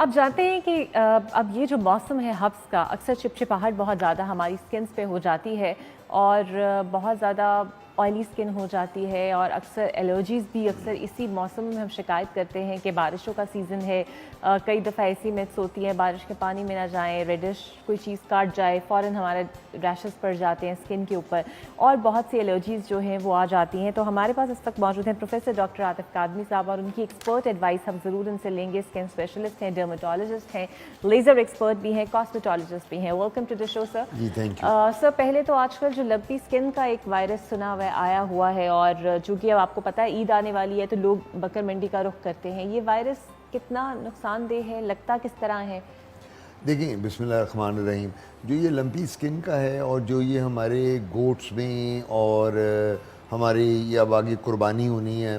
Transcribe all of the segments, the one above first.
آپ جانتے ہیں کہ اب یہ جو موسم ہے حبس کا، اکثر چپچپاہٹ بہت زیادہ ہماری سکنس پہ ہو جاتی ہے اور بہت زیادہ آئلی سکن ہو جاتی ہے، اور اکثر الرجیز بھی اکثر اسی موسم میں ہم شکایت کرتے ہیں کہ بارشوں کا سیزن ہے، کئی دفعہ ایسی میتھس ہوتی ہیں بارش کے پانی میں نہ جائیں، ریڈش کوئی چیز کاٹ جائے فوراً ہمارے ریشز پڑ جاتے ہیں اسکن کے اوپر، اور بہت سی الرجیز جو ہیں وہ آ جاتی ہیں۔ تو ہمارے پاس اس وقت موجود ہیں پروفیسر ڈاکٹر عاطف کاظمی صاحب، اور ان کی ایکسپرٹ ایڈوائس ہم ضرور ان سے لیں گے۔ اسکن اسپیشلسٹ ہیں، ڈرمیٹولوجسٹ ہیں، لیزر ایکسپرٹ بھی ہیں، کاسمیٹولوجسٹ بھی ہیں۔ Welcome to the show sir. جی تھینک یو سر، پہلے تو آج کل جو لمپی اسکن کا ایک وائرس سنا ہوا آیا ہوا ہے، اور چونکہ اب آپ کو پتہ ہے عید آنے والی ہے تو لوگ بکر منڈی کا رخ کرتے ہیں، یہ وائرس کتنا نقصان دہ ہے، لگتا کس طرح ہے؟ دیکھیں، بسم اللہ الرحمن الرحیم، جو یہ لمپی سکن کا ہے اور جو یہ ہمارے گوٹس میں اور ہماری یہ اب آگے قربانی ہونی ہے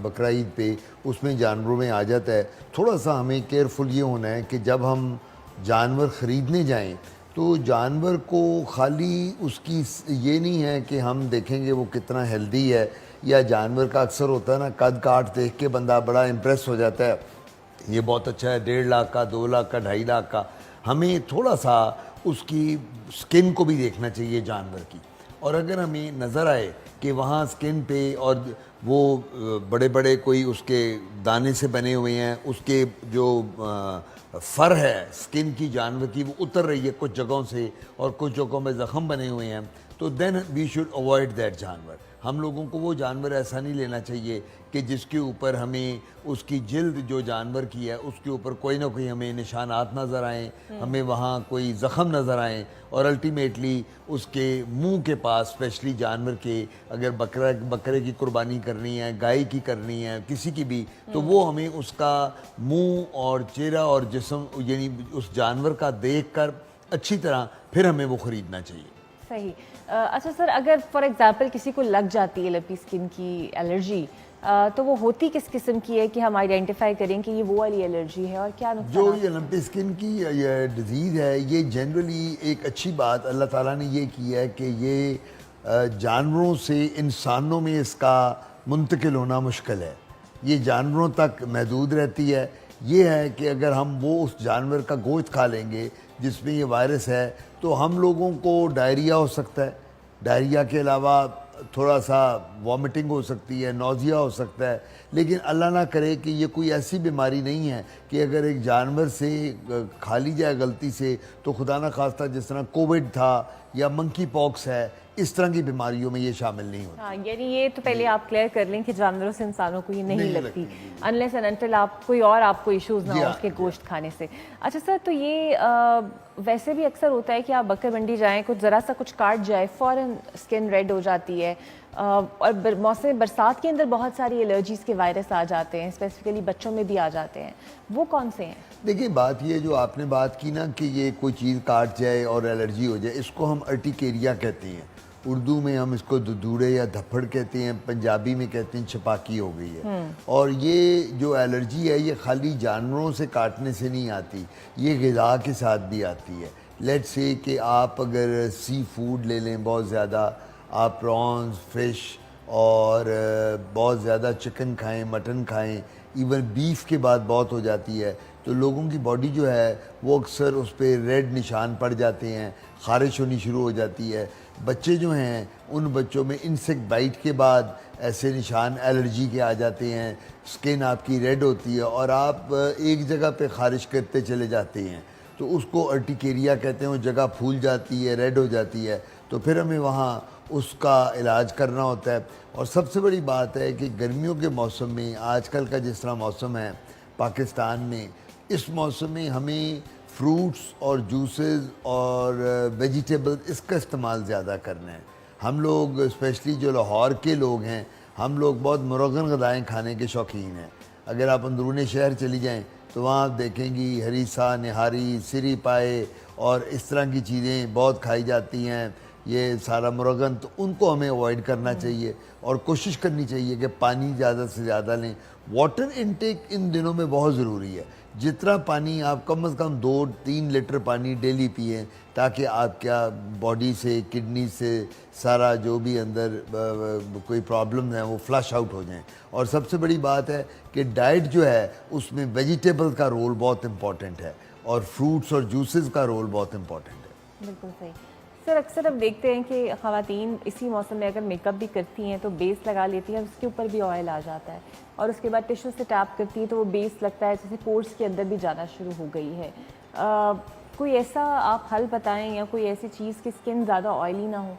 بقرہ عید پہ، اس میں جانوروں میں آ جاتا ہے۔ تھوڑا سا ہمیں کیئرفل یہ ہونا ہے کہ جب ہم جانور خریدنے جائیں تو جانور کو خالی اس کی یہ نہیں ہے کہ ہم دیکھیں گے وہ کتنا ہیلدی ہے، یا جانور کا اکثر ہوتا ہے نا قد کاٹ دیکھ کے بندہ بڑا امپریس ہو جاتا ہے، یہ بہت اچھا ہے، 1.5 لاکھ کا، 2 لاکھ کا، 2.5 لاکھ کا۔ ہمیں تھوڑا سا اس کی سکن کو بھی دیکھنا چاہیے جانور کی، اور اگر ہمیں نظر آئے کہ وہاں سکن پہ اور وہ بڑے بڑے کوئی اس کے دانے سے بنے ہوئے ہیں، اس کے جو فر ہے سکن کی جانور کی وہ اتر رہی ہے کچھ جگہوں سے، اور کچھ جگہوں میں زخم بنے ہوئے ہیں، تو دین وی شوڈ اوائڈ دیٹ جانور۔ ہم لوگوں کو وہ جانور ایسا نہیں لینا چاہیے کہ جس کے اوپر ہمیں اس کی جلد جو جانور کی ہے اس کے اوپر کوئی نہ کوئی ہمیں نشانات نظر آئیں، ہمیں وہاں کوئی زخم نظر آئیں، اور الٹیمیٹلی اس کے منہ کے پاس اسپیشلی جانور کے، اگر بکرے کی قربانی کرنی ہے، گائے کی کرنی ہے، کسی کی بھی، تو وہ ہمیں اس کا منہ اور چہرہ اور جسم یعنی اس جانور کا دیکھ کر اچھی طرح پھر ہمیں وہ خریدنا چاہیے۔ صحیح۔ اچھا سر، اگر فار ایگزامپل کسی کو لگ جاتی ہے لمپی اسکن کی الرجی، تو وہ ہوتی کس قسم کی ہے کہ ہم آئیڈینٹیفائی کریں کہ یہ وہ والی الرجی ہے، اور کیا نقصان؟ جو یہ لمپی اسکن کی یہ ڈیزیز ہے، یہ جنرلی ایک اچھی بات اللہ تعالیٰ نے یہ کی ہے کہ یہ جانوروں سے انسانوں میں اس کا منتقل ہونا مشکل ہے، یہ جانوروں تک محدود رہتی ہے۔ یہ ہے کہ اگر ہم وہ اس جانور کا گوشت کھا لیں گے جس میں یہ وائرس ہے تو ہم لوگوں کو ڈائریا ہو سکتا ہے، ڈائریا کے علاوہ تھوڑا سا وامٹنگ ہو سکتی ہے، نوزیا ہو سکتا ہے، لیکن اللہ نہ کرے کہ یہ کوئی ایسی بیماری نہیں ہے کہ اگر ایک جانور سے کھا لی جائے غلطی سے تو خدا نہ خواستہ جس طرح کووڈ تھا یا منکی پاکس ہے، اس طرح کی بیماریوں میں یہ شامل نہیں ہوتی۔ ہاں، یعنی یہ تو پہلے آپ کلیئر کر لیں کہ جانوروں سے انسانوں کو یہ نہیں لگتی، انلیس اینڈ انٹل آپ کوئی اور آپ کو ایشوز نہ ہو اس کے گوشت کھانے سے۔ اچھا سر، تو یہ ویسے بھی اکثر ہوتا ہے کہ آپ بکر منڈی جائیں، کچھ ذرا سا کچھ کاٹ جائے فوراً اسکن ریڈ ہو جاتی ہے، اور موسم برسات کے اندر بہت ساری الرجیز کے وائرس آ جاتے ہیں، اسپیسیفکلی بچوں میں بھی آ جاتے ہیں، وہ کون سے ہیں؟ دیکھیں، بات یہ جو آپ نے بات کی نا کہ یہ کوئی چیز کاٹ جائے اور الرجی ہو جائے، اس کو ہم ارٹیکیریا کہتے ہیں، اردو میں ہم اس کو ددوڑے یا دھپڑ کہتے ہیں، پنجابی میں کہتے ہیں چھپاکی ہو گئی ہے۔ اور یہ جو الرجی ہے یہ خالی جانوروں سے کاٹنے سے نہیں آتی، یہ غذا کے ساتھ بھی آتی ہے۔ لیٹ سے کہ آپ اگر سی فوڈ لے لیں بہت زیادہ، آپ پرانز، فش اور بہت زیادہ چکن کھائیں، مٹن کھائیں، ایون بیف کے بعد بہت ہو جاتی ہے، تو لوگوں کی باڈی جو ہے وہ اکثر اس پہ ریڈ نشان پڑ جاتے ہیں، خارش ہونی شروع ہو جاتی ہے۔ بچے جو ہیں ان بچوں میں انسیکٹ بائٹ کے بعد ایسے نشان الرجی کے آ جاتے ہیں، سکن آپ کی ریڈ ہوتی ہے اور آپ ایک جگہ پہ خارش کرتے چلے جاتے ہیں، تو اس کو ارٹیکیریا کہتے ہیں، وہ جگہ پھول جاتی ہے، ریڈ ہو جاتی ہے، تو پھر ہمیں وہاں اس کا علاج کرنا ہوتا ہے۔ اور سب سے بڑی بات ہے کہ گرمیوں کے موسم میں آج کل کا جس طرح موسم ہے پاکستان میں، اس موسم میں ہمیں فروٹس اور جوسز اور ویجیٹیبل اس کا استعمال زیادہ کرنا ہے۔ ہم لوگ اسپیشلی جو لاہور کے لوگ ہیں، ہم لوگ بہت مرغن غذائیں کھانے کے شوقین ہیں۔ اگر آپ اندرون شہر چلی جائیں تو وہاں آپ دیکھیں گی ہریسہ، نہاری، سری پائے اور اس طرح کی چیزیں بہت کھائی جاتی ہیں، یہ سارا مرغن، تو ان کو ہمیں اوائڈ کرنا چاہیے اور کوشش کرنی چاہیے کہ پانی زیادہ سے زیادہ لیں. واٹر انٹیک ان دنوں میں بہت ضروری ہے. جتنا پانی آپ کم از کم 2-3 لیٹر پانی ڈیلی پئیں تاکہ آپ کیا باڈی سے، کڈنی سے سارا جو بھی اندر کوئی پرابلم ہیں وہ فلش آؤٹ ہو جائیں. اور سب سے بڑی بات ہے کہ ڈائٹ جو ہے اس میں ویجیٹیبل کا رول بہت امپورٹنٹ ہے اور فروٹس اور جوسز کا رول بہت امپورٹنٹ ہے. بالکل صحیح. سر اکثر اب دیکھتے ہیں کہ خواتین اسی موسم میں اگر میک اپ بھی کرتی ہیں تو بیس لگا لیتی ہیں، اس کے اوپر بھی آئل آ جاتا ہے اور اس کے بعد ٹشو سے ٹیپ کرتی ہے تو وہ بیس لگتا ہے جیسے پورس کے اندر بھی جانا شروع ہو گئی ہے. کوئی ایسا آپ حل بتائیں یا کوئی ایسی چیز کہ اسکن زیادہ آئلی نہ ہو؟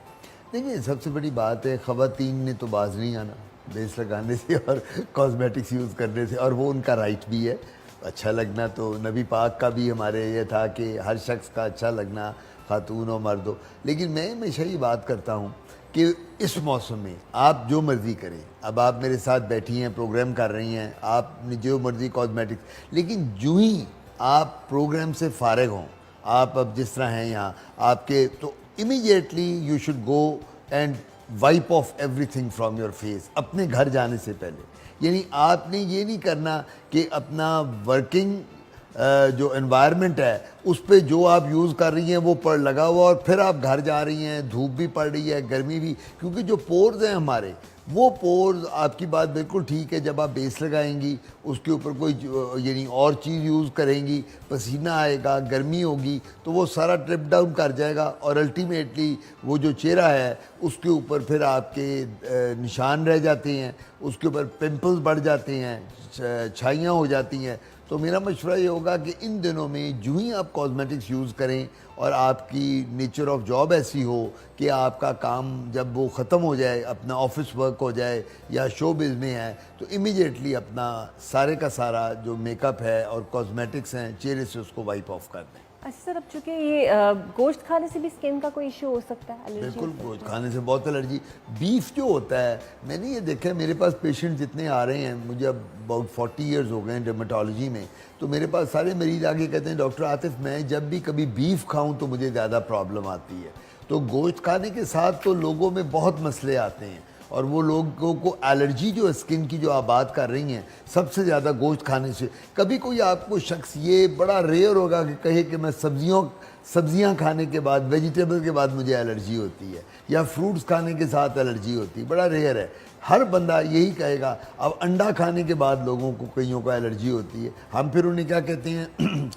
دیکھیے سب سے بڑی بات ہے خواتین نے تو باز نہیں آنا بیس لگانے سے اور کاسمیٹکس یوز کرنے سے، اور وہ ان کا رائٹ بھی ہے. اچھا لگنا تو نبی پاک کا بھی ہمارے یہ تھا کہ ہر شخص کا اچھا لگنا، خاتون ہو مرد ہو. لیکن میں ہمیشہ یہ بات کرتا ہوں کہ اس موسم میں آپ جو مرضی کریں. اب آپ میرے ساتھ بیٹھی ہیں، پروگرام کر رہی ہیں، آپ نے جو مرضی کاسمیٹکس، لیکن جو ہی آپ پروگرام سے فارغ ہوں، آپ اب جس طرح ہیں یہاں آپ کے، تو immediately you should go and wipe off everything from your face اپنے گھر جانے سے پہلے. یعنی آپ نے یہ نہیں کرنا کہ اپنا ورکنگ جو انوائرمنٹ ہے اس پہ جو آپ یوز کر رہی ہیں وہ لگا ہوا اور پھر آپ گھر جا رہی ہیں، دھوپ بھی پڑ رہی ہے، گرمی بھی، کیونکہ جو پورز ہیں ہمارے وہ پورز، آپ کی بات بالکل ٹھیک ہے، جب آپ بیس لگائیں گی اس کے اوپر کوئی یعنی اور چیز یوز کریں گی، پسینہ آئے گا، گرمی ہوگی تو وہ سارا ٹرپ ڈاؤن کر جائے گا اور الٹیمیٹلی وہ جو چہرہ ہے اس کے اوپر پھر آپ کے نشان رہ جاتے ہیں، اس کے اوپر پمپلز بڑھ جاتے ہیں، چھائیاں ہو جاتی ہیں. تو میرا مشورہ یہ ہوگا کہ ان دنوں میں جو ہی آپ کاسمیٹکس یوز کریں اور آپ کی نیچر آف جاب ایسی ہو کہ آپ کا کام جب وہ ختم ہو جائے، اپنا آفس ورک ہو جائے یا شو بز میں ہے، تو امیڈیٹلی اپنا سارے کا سارا جو میک اپ ہے اور کاسمیٹکس ہیں چہرے سے اس کو وائپ آف کر دیں. اچھا سر، اب چونکہ یہ گوشت کھانے سے بھی اسکن کا کوئی ایشو ہو سکتا ہے؟ بالکل، گوشت کھانے سے بہت الرجی. بیف جو ہوتا ہے، میں نے یہ دیکھا ہے میرے پاس پیشنٹ جتنے آ رہے ہیں، مجھے اب اباؤٹ 40 ایئرز ہو گئے ہیں ڈرمیٹالوجی میں، تو میرے پاس سارے مریض آگے کہتے ہیں ڈاکٹر عاطف میں جب بھی کبھی بیف کھاؤں تو مجھے زیادہ پرابلم آتی ہے. تو گوشت کھانے کے ساتھ تو لوگوں میں بہت مسئلے آتے ہیں اور وہ لوگوں کو الرجی جو اسکن کی جو آپ بات کر رہی ہیں سب سے زیادہ گوشت کھانے سے. کبھی کوئی آپ کو شخص یہ بڑا ریئر ہوگا کہ کہے کہ میں سبزیاں کھانے کے بعد، ویجیٹیبل کے بعد مجھے الرجی ہوتی ہے یا فروٹس کھانے کے ساتھ الرجی ہوتی ہے. بڑا ریئر ہے، ہر بندہ یہی کہے گا. اب انڈا کھانے کے بعد لوگوں کو کئیوں کو الرجی ہوتی ہے. ہم پھر انہیں کیا کہتے ہیں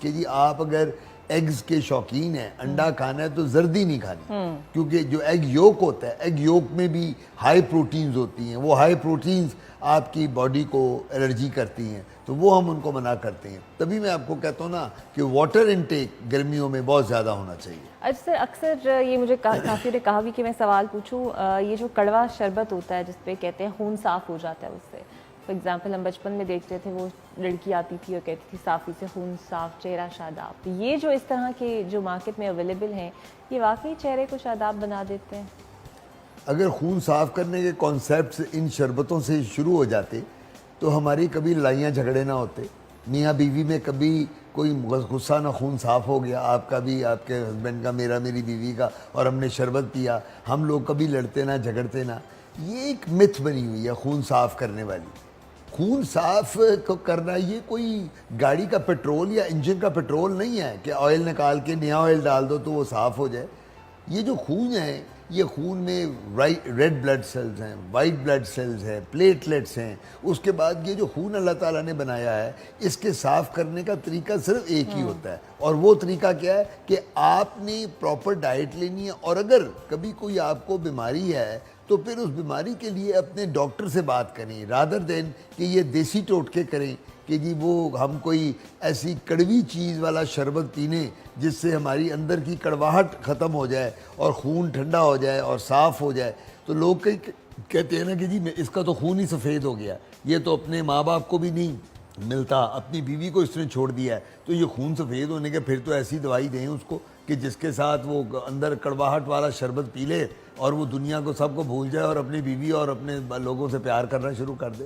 کہ جی آپ اگر ایگز کے شوقین ہیں، انڈا کھانا ہے تو زردی نہیں کھانی، کیونکہ جو ایگ یولک ہوتا ہے، ایگ یولک میں بھی ہائی پروٹینز ہوتی ہیں، وہ ہائی پروٹینز آپ کی باڈی کو الرجی کرتی ہیں، تو وہ ہم ان کو منع کرتے ہیں. تبھی میں آپ کو کہتا ہوں نا کہ واٹر انٹیک گرمیوں میں بہت زیادہ ہونا چاہیے. اچھا سر، اکثر یہ مجھے کافی نے کہا بھی کہ میں سوال پوچھوں، یہ جو کڑوا شربت ہوتا ہے جس پہ کہتے ہیں خون صاف ہو جاتا ہے اس سے، فار ایگزامپل ہم بچپن میں دیکھتے تھے وہ لڑکی آتی تھی اور کہتی تھی صافی سے خون صاف، چہرہ شاداب. یہ جو اس طرح کے جو مارکیٹ میں اویلیبل ہیں، یہ واقعی چہرے کو شاداب بنا دیتے ہیں؟ اگر خون صاف کرنے کے کانسیپٹس ان شربتوں سے شروع ہو جاتے تو ہماری کبھی لڑائیاں جھگڑے نہ ہوتے، میاں بیوی میں کبھی کوئی غصہ نہ، خون صاف ہو گیا آپ کا بھی، آپ کے ہسبینڈ کا، میری بیوی کا، اور ہم نے شربت پیا، ہم لوگ کبھی لڑتے نہ، جھگڑتے نہ. یہ ایک متھ بنی ہوئی ہے خون صاف کرنے والی. خون صاف کرنا یہ کوئی گاڑی کا پیٹرول یا انجن کا پیٹرول نہیں ہے کہ آئل نکال کے نیا آئل ڈال دو تو وہ صاف ہو جائے. یہ جو خون ہے، یہ خون میں ریڈ بلڈ سیلز ہیں، وائٹ بلڈ سیلز ہیں، پلیٹلیٹس ہیں. اس کے بعد یہ جو خون اللہ تعالیٰ نے بنایا ہے اس کے صاف کرنے کا طریقہ صرف ایک ہی ہوتا ہے، اور وہ طریقہ کیا ہے کہ آپ نے پراپر ڈائٹ لینی ہے. اور اگر کبھی کوئی آپ کو بیماری ہے تو پھر اس بیماری کے لیے اپنے ڈاکٹر سے بات کریں، رادر دین کہ یہ دیسی ٹوٹکے کریں کہ جی وہ ہم کوئی ایسی کڑوی چیز والا شربت پینے جس سے ہماری اندر کی کڑواہٹ ختم ہو جائے اور خون ٹھنڈا ہو جائے اور صاف ہو جائے. تو لوگ کہتے ہیں نا کہ جی اس کا تو خون ہی سفید ہو گیا، یہ تو اپنے ماں باپ کو بھی نہیں ملتا، اپنی بیوی کو اس نے چھوڑ دیا ہے، تو یہ خون سفید ہونے کے پھر تو ایسی دوائی دیں اس کو کہ جس کے ساتھ وہ اندر کڑواہٹ والا شربت پی لے اور وہ دنیا کو سب کو بھول جائے اور اپنی بیوی اور اپنے لوگوں سے پیار کرنا شروع کر دے.